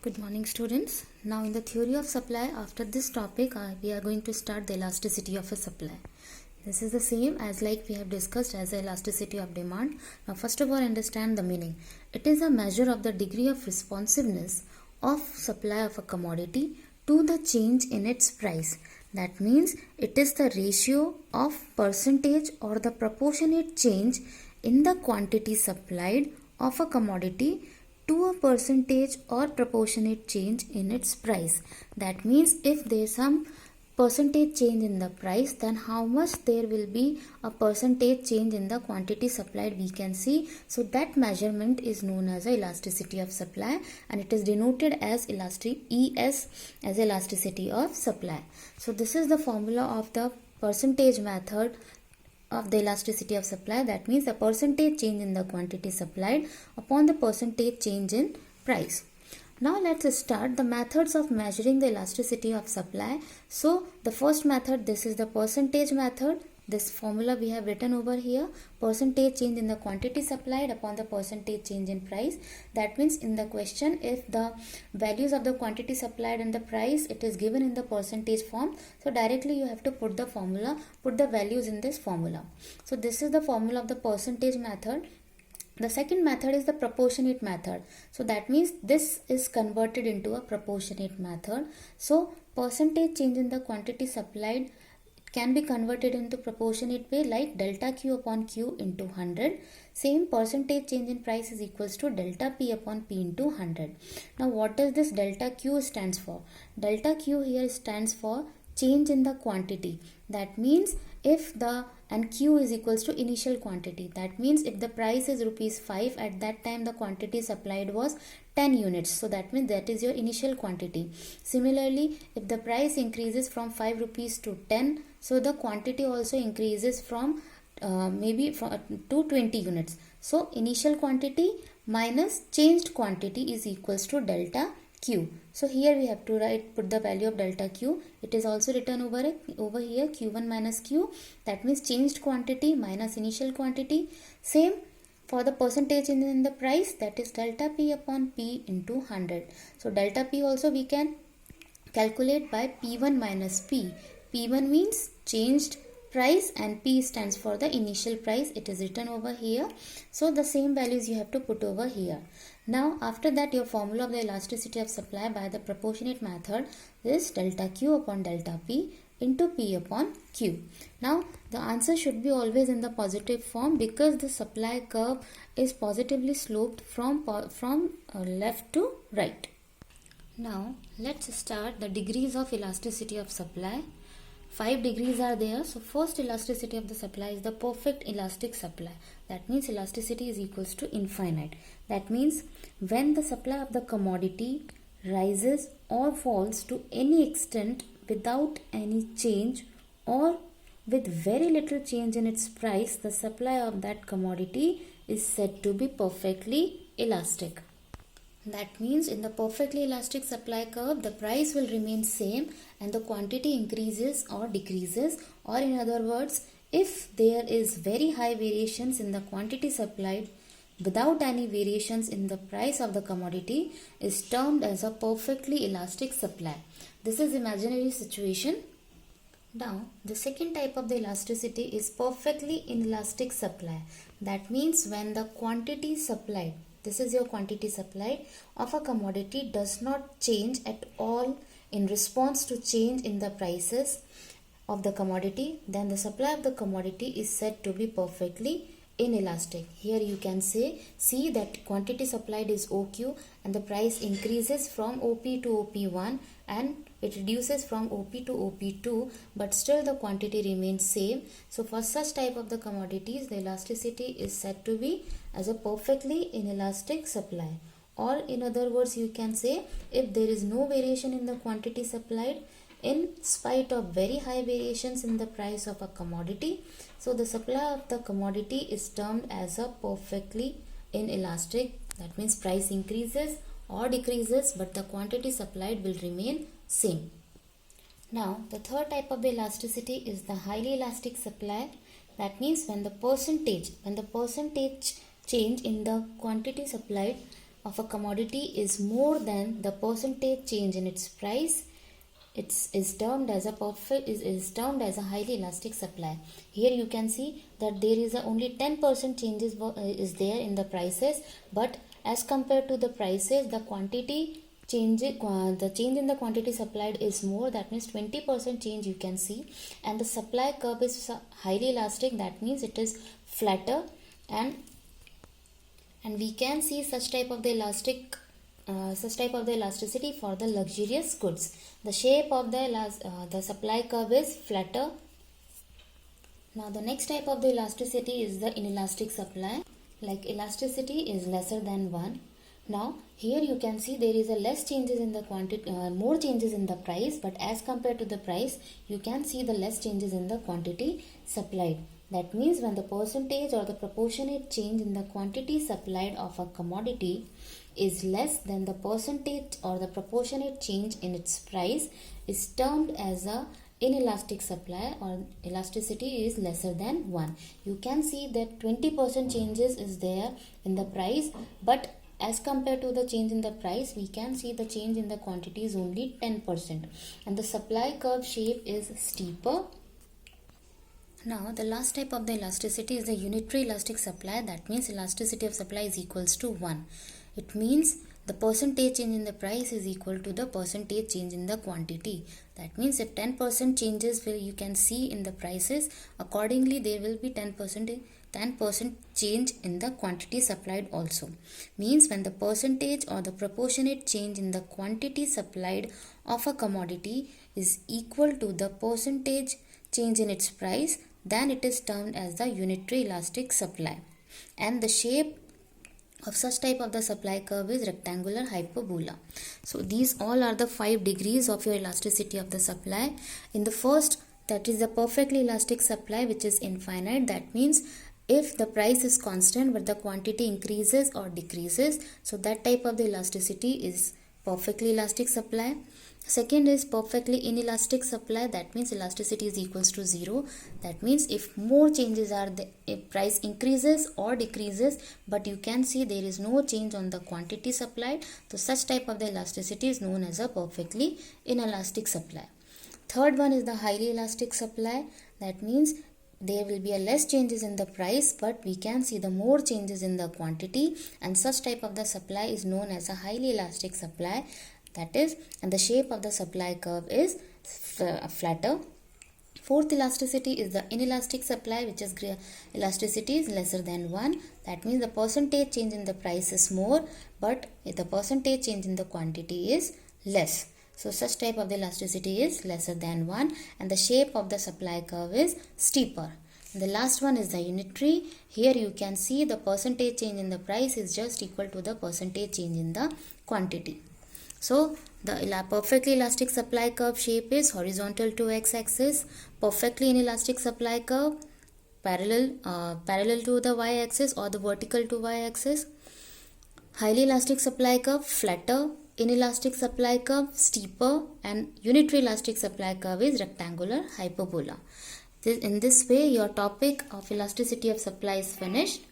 Good morning, students. Now in the theory of supply, after this topic we are going to start the elasticity of a supply. This is the same as like we have discussed as the elasticity of demand. Now first of all, understand the meaning. It is a measure of the degree of responsiveness of supply of a commodity to the change in its price. That means it is the ratio of percentage or the proportionate change in the quantity supplied of a commodity to a percentage or proportionate change in its price. That means if there is some percentage change in the price, then how much there will be a percentage change in the quantity supplied we can see. So that measurement is known as elasticity of supply, and it is denoted as ES as elasticity of supply. So this is the formula of the percentage method of the elasticity of supply. That means the percentage change in the quantity supplied upon the percentage change in price. Now let's start the methods of measuring the elasticity of supply. So the first method, this is the percentage method. This formula we have written over here, percentage change in the quantity supplied upon the percentage change in price. That means in the question, if the values of the quantity supplied and the price, it is given in the percentage form, so directly you have to put the formula, put the values in this formula. So this is the formula of the percentage method. The second method is the proportionate method. So that means this is converted into a proportionate method. So percentage change in the quantity supplied can be converted into proportionate way, like delta Q upon Q into 100. Same percentage change in price is equals to delta P upon P into 100. Now what does this delta Q stands for? Delta Q here stands for change in the quantity. That means if the and Q is equals to initial quantity. That means if the price is rupees 5, at that time the quantity supplied was 10 units. So that means that is your initial quantity. Similarly, if the price increases from 5 rupees to 10, so the quantity also increases from to 20 units. So initial quantity minus changed quantity is equals to delta Q. So here we have to put the value of delta Q. It is also written over here Q1 minus Q. That means changed quantity minus initial quantity. Same for the percentage in the price, that is delta P upon P into 100. So delta P also we can calculate by P1 minus P. P1 means changed price and P stands for the initial price. It is written over here. So the same values you have to put over here. Now after that, your formula of the elasticity of supply by the proportionate method is delta Q upon delta P into P upon Q. Now the answer should be always in the positive form, because the supply curve is positively sloped from left to right. Now let's start the degrees of elasticity of supply. 5 degrees are there. So first elasticity of the supply is the perfect elastic supply. That means elasticity is equals to infinite. That means when the supply of the commodity rises or falls to any extent without any change or with very little change in its price, the supply of that commodity is said to be perfectly elastic. That means in the perfectly elastic supply curve, the price will remain same and the quantity increases or decreases, or in other words, if there is very high variations in the quantity supplied without any variations in the price of the commodity, is termed as a perfectly elastic supply. This is imaginary situation. Now the second type of the elasticity is perfectly inelastic supply. That means when the quantity supplied, this is your quantity supplied of a commodity, does not change at all in response to change in the prices of the commodity, then the supply of the commodity is said to be perfectly inelastic. Here you can see that quantity supplied is OQ and the price increases from OP to OP1 and it reduces from OP to OP2, but still the quantity remains same. So for such type of the commodities, the elasticity is said to be as a perfectly inelastic supply. Or in other words, you can say if there is no variation in the quantity supplied in spite of very high variations in the price of a commodity, so the supply of the commodity is termed as a perfectly inelastic. That means price increases or decreases, but the quantity supplied will remain same. Now the third type of the elasticity is the highly elastic supply. That means when the percentage change in the quantity supplied of a commodity is more than the percentage change in its price, is termed as a highly elastic supply. Here you can see that there is only 10% changes is there in the prices, but as compared to the prices, the quantity change, the change in the quantity supplied is more. That means 20% change you can see, and the supply curve is highly elastic. That means it is flatter, and we can see such type of the elasticity for the luxurious goods. The shape of the supply curve is flatter. Now the next type of the elasticity is the inelastic supply. Like elasticity is lesser than 1. Now here you can see there is a less changes in the quantity, more changes in the price, but as compared to the price, you can see the less changes in the quantity supplied. That means when the percentage or the proportionate change in the quantity supplied of a commodity is less than the percentage or the proportionate change in its price, is termed as a inelastic supply, or elasticity is lesser than 1. You can see that 20% changes is there in the price, but as compared to the change in the price, we can see the change in the quantity is only 10%, and the supply curve shape is steeper. Now the last type of the elasticity is the unitary elastic supply. That means elasticity of supply is equals to 1. It means the percentage change in the price is equal to the percentage change in the quantity. That means if 10% changes you can see in the prices, accordingly there will be 10% change in the quantity supplied also. Means when the percentage or the proportionate change in the quantity supplied of a commodity is equal to the percentage change in its price, then it is termed as the unitary elastic supply. And the shape of such type of the supply curve is rectangular hyperbola. So these all are the 5 degrees of your elasticity of the supply. In the first, that is the perfectly elastic supply, which is infinite. That means if the price is constant but the quantity increases or decreases, so that type of the elasticity is perfectly elastic supply. Second is perfectly inelastic supply. That means elasticity is equals to 0. That means if more changes are the if price increases or decreases, but you can see there is no change on the quantity supplied, so such type of the elasticity is known as a perfectly inelastic supply. Third one is the highly elastic supply. That means there will be a less changes in the price, but we can see the more changes in the quantity, and such type of the supply is known as a highly elastic supply. That is, and the shape of the supply curve is flatter. Fourth elasticity is the inelastic supply, which is elasticity is lesser than 1. That means the percentage change in the price is more, but the percentage change in the quantity is less. So such type of the elasticity is lesser than 1, and the shape of the supply curve is steeper. And the last one is the unitary. Here you can see the percentage change in the price is just equal to the percentage change in the quantity. So the perfectly elastic supply curve shape is horizontal to x-axis, perfectly inelastic supply curve parallel to the y-axis or the vertical to y-axis, highly elastic supply curve flatter, inelastic supply curve steeper, and unitary elastic supply curve is rectangular hyperbola. In this way, your topic of elasticity of supply is finished.